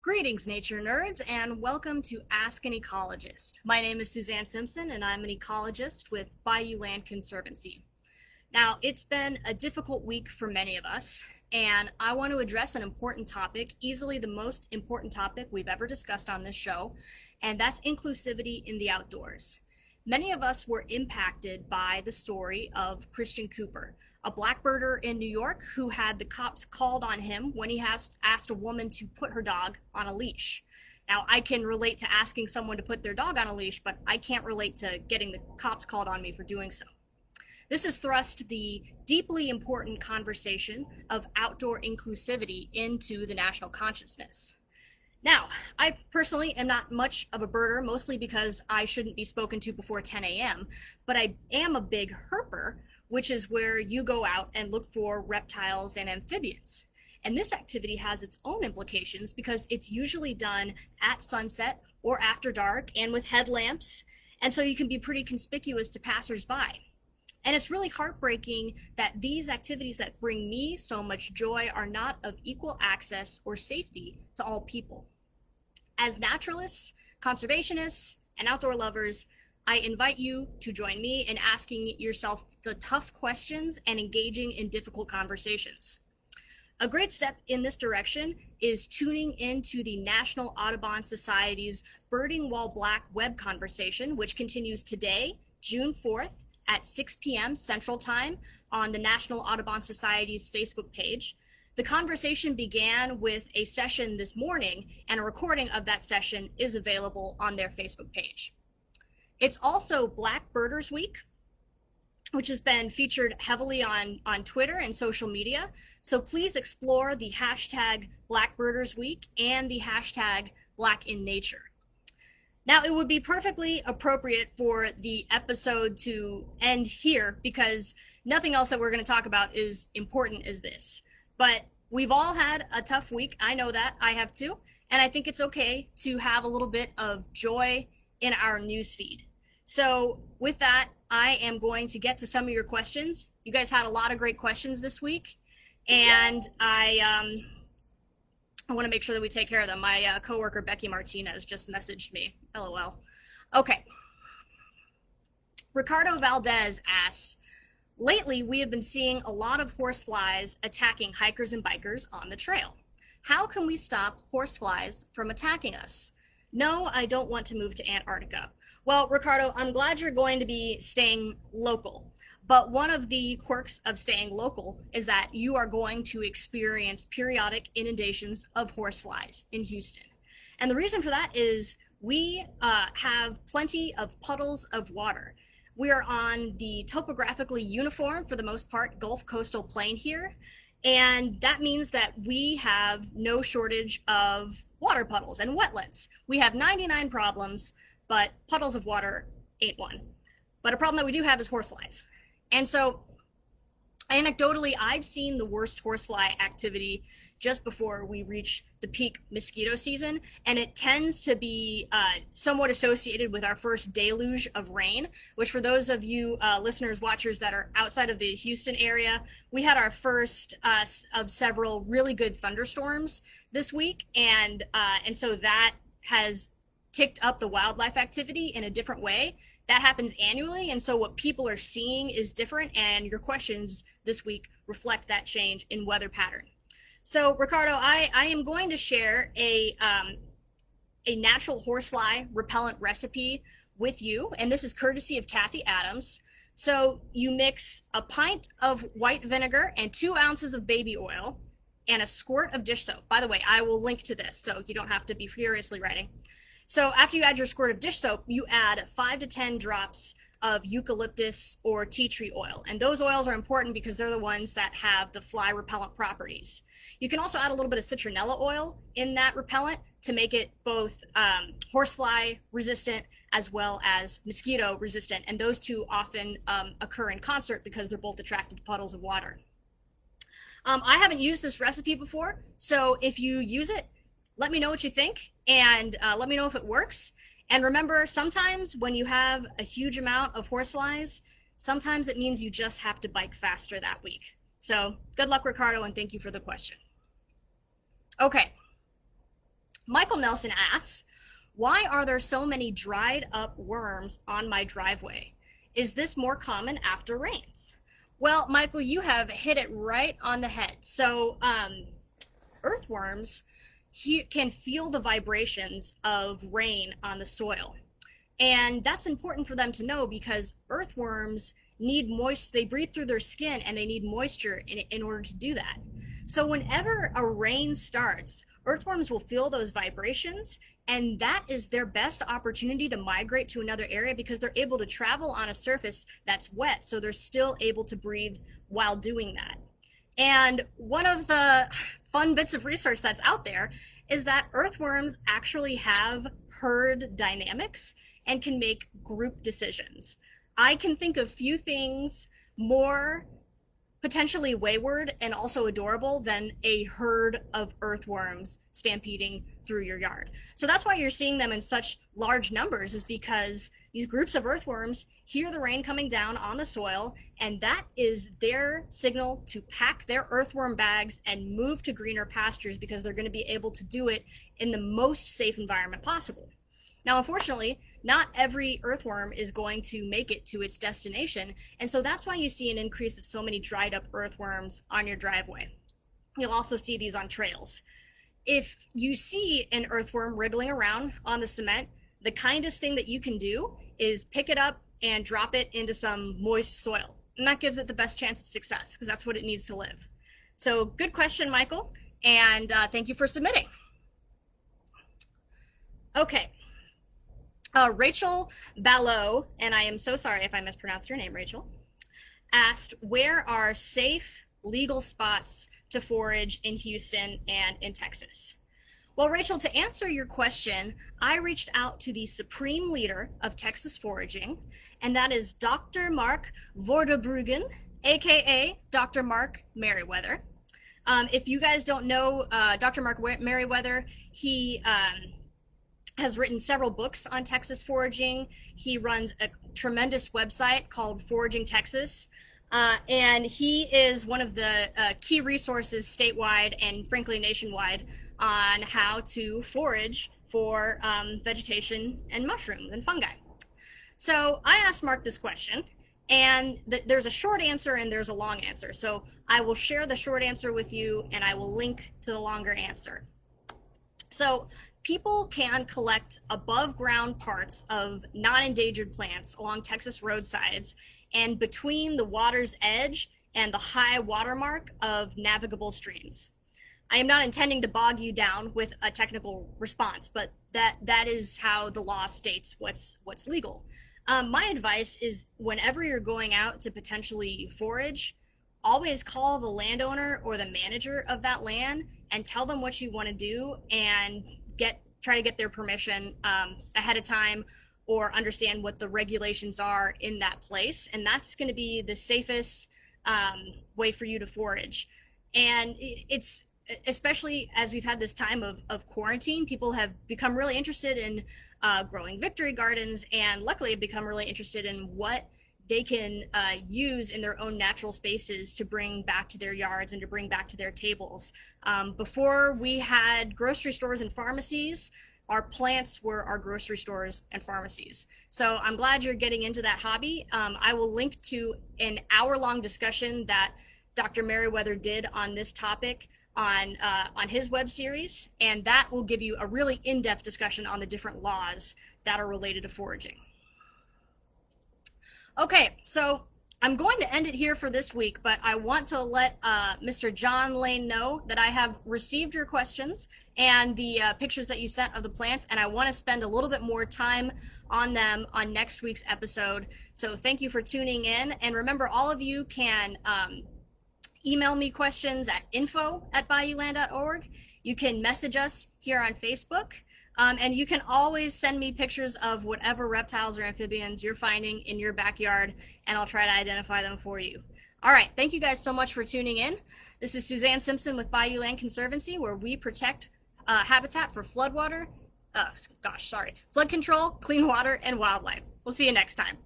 Greetings, nature nerds, and welcome to Ask an Ecologist. My name is Suzanne Simpson, and I'm an ecologist with Bayou Land Conservancy. Now, it's been a difficult week for many of us, and I want to address an important topic, easily the most important topic we've ever discussed on this show, and that's inclusivity in the outdoors. Many of us were impacted by the story of Christian Cooper, a blackbirder in New York who had the cops called on him when he has asked a woman to put her dog on a leash. Now, I can relate to asking someone to put their dog on a leash, but I can't relate to getting the cops called on me for doing so. This has thrust the deeply important conversation of outdoor inclusivity into the national consciousness. Now, I personally am not much of a birder, mostly because I shouldn't be spoken to before 10 a.m., but I am a big herper, which is where you go out and look for reptiles and amphibians. And this activity has its own implications because it's usually done at sunset or after dark and with headlamps, and so you can be pretty conspicuous to passersby. And it's really heartbreaking that these activities that bring me so much joy are not of equal access or safety to all people. As naturalists, conservationists, and outdoor lovers, I invite you to join me in asking yourself the tough questions and engaging in difficult conversations. A great step in this direction is tuning into the National Audubon Society's Birding While Black web conversation, which continues today, June 4th, at 6 p.m. Central Time on the National Audubon Society's Facebook page. The conversation began with a session this morning, and a recording of that session is available on their Facebook page. It's also Black Birders Week, which has been featured heavily on Twitter and social media. So please explore the hashtag Black Birders Week and the hashtag Black in Nature. Now, it would be perfectly appropriate for the episode to end here because nothing else that we're going to talk about is important as this. But we've all had a tough week. I know that. I have too. And I think it's okay to have a little bit of joy in our newsfeed. So with that, I am going to get to some of your questions. You guys had a lot of great questions this week. And I want to make sure that we take care of them. My coworker, Becky Martinez, just messaged me. LOL. Okay. Ricardo Valdez asks, lately we have been seeing a lot of horseflies attacking hikers and bikers on the trail. How can we stop horseflies from attacking us? No, I don't want to move to Antarctica. Well, Ricardo, I'm glad you're going to be staying local. But one of the quirks of staying local is that you are going to experience periodic inundations of horseflies in Houston. And the reason for that is we have plenty of puddles of water. We are on the topographically uniform, for the most part, Gulf coastal plain here. And that means that we have no shortage of water puddles and wetlands. We have 99 problems, but puddles of water ain't one. But a problem that we do have is horseflies. And so, anecdotally, I've seen the worst horsefly activity just before we reach the peak mosquito season, and it tends to be somewhat associated with our first deluge of rain, which for those of you listeners, watchers that are outside of the Houston area, we had our first of several really good thunderstorms this week, and so that has ticked up the wildlife activity in a different way. That happens annually, and so what people are seeing is different, and your questions this week reflect that change in weather pattern. So, Ricardo, I am going to share a natural horsefly repellent recipe with you, and this is courtesy of Kathy Adams. So you mix a pint of white vinegar and 2 ounces of baby oil and a squirt of dish soap. By the way, I will link to this, so you don't have to be furiously writing. So after you add your squirt of dish soap, you add 5 to 10 drops of eucalyptus or tea tree oil. And those oils are important because they're the ones that have the fly repellent properties. You can also add a little bit of citronella oil in that repellent to make it both horsefly resistant as well as mosquito resistant. And those two often occur in concert because they're both attracted to puddles of water. I haven't used this recipe before, so if you use it, let me know what you think, and let me know if it works. And remember, sometimes when you have a huge amount of horseflies, sometimes it means you just have to bike faster that week. So good luck, Ricardo, and thank you for the question. Okay, Michael Nelson asks, why are there so many dried up worms on my driveway? Is this more common after rains? Well, Michael, you have hit it right on the head. So, earthworms can feel the vibrations of rain on the soil. And that's important for them to know because earthworms need moist, they breathe through their skin and they need moisture in order to do that. So whenever a rain starts, earthworms will feel those vibrations, and that is their best opportunity to migrate to another area because they're able to travel on a surface that's wet, so they're still able to breathe while doing that. And one of the fun bits of research that's out there is that earthworms actually have herd dynamics and can make group decisions. I can think of few things more potentially wayward and also adorable than a herd of earthworms stampeding through your yard. So that's why you're seeing them in such large numbers, is because these groups of earthworms hear the rain coming down on the soil, and that is their signal to pack their earthworm bags and move to greener pastures because they're going to be able to do it in the most safe environment possible. Now, unfortunately, not every earthworm is going to make it to its destination, and so that's why you see an increase of so many dried up earthworms on your driveway. You'll also see these on trails. If you see an earthworm wriggling around on the cement, the kindest thing that you can do is pick it up and drop it into some moist soil, and that gives it the best chance of success because that's what it needs to live. So good question, Michael, and thank you for submitting. Okay. Rachel Ballot, and I am so sorry if I mispronounced your name, Rachel, asked, where are safe legal spots to forage in Houston and in Texas? Well, Rachel, to answer your question, I reached out to the supreme leader of Texas foraging, and that is Dr. Mark Vorderbruggen, aka Dr. Mark Merriweather. If you guys don't know Dr. Mark Merriweather, he has written several books on Texas foraging. He runs a tremendous website called Foraging Texas, and he is one of the key resources statewide and frankly nationwide on how to forage for vegetation and mushrooms and fungi. So I asked Mark this question, and there's a short answer and there's a long answer. So I will share the short answer with you and I will link to the longer answer. So people can collect above ground parts of non-endangered plants along Texas roadsides and between the water's edge and the high watermark of navigable streams. I am not intending to bog you down with a technical response, but that is how the law states what's legal. My advice is whenever you're going out to potentially forage, always call the landowner or the manager of that land and tell them what you want to do and try to get their permission ahead of time or understand what the regulations are in that place. And that's going to be the safest way for you to forage. And it's, especially as we've had this time of quarantine, people have become really interested in growing victory gardens, and luckily have become really interested in what they can use in their own natural spaces to bring back to their yards and to bring back to their tables. Before we had grocery stores and pharmacies, our plants were our grocery stores and pharmacies. So I'm glad you're getting into that hobby. I will link to an hour-long discussion that Dr. Merriweather did on this topic on his web series, and that will give you a really in-depth discussion on the different laws that are related to foraging. Okay, so I'm going to end it here for this week, but I want to let Mr. John Lane know that I have received your questions and the pictures that you sent of the plants, and I want to spend a little bit more time on them on next week's episode. So thank you for tuning in, and remember, all of you can email me questions at info@bayouland.org. You can message us here on Facebook. And you can always send me pictures of whatever reptiles or amphibians you're finding in your backyard, and I'll try to identify them for you. All right, thank you guys so much for tuning in. This is Suzanne Simpson with Bayou Land Conservancy, where we protect habitat for flood control, clean water, and wildlife. We'll see you next time.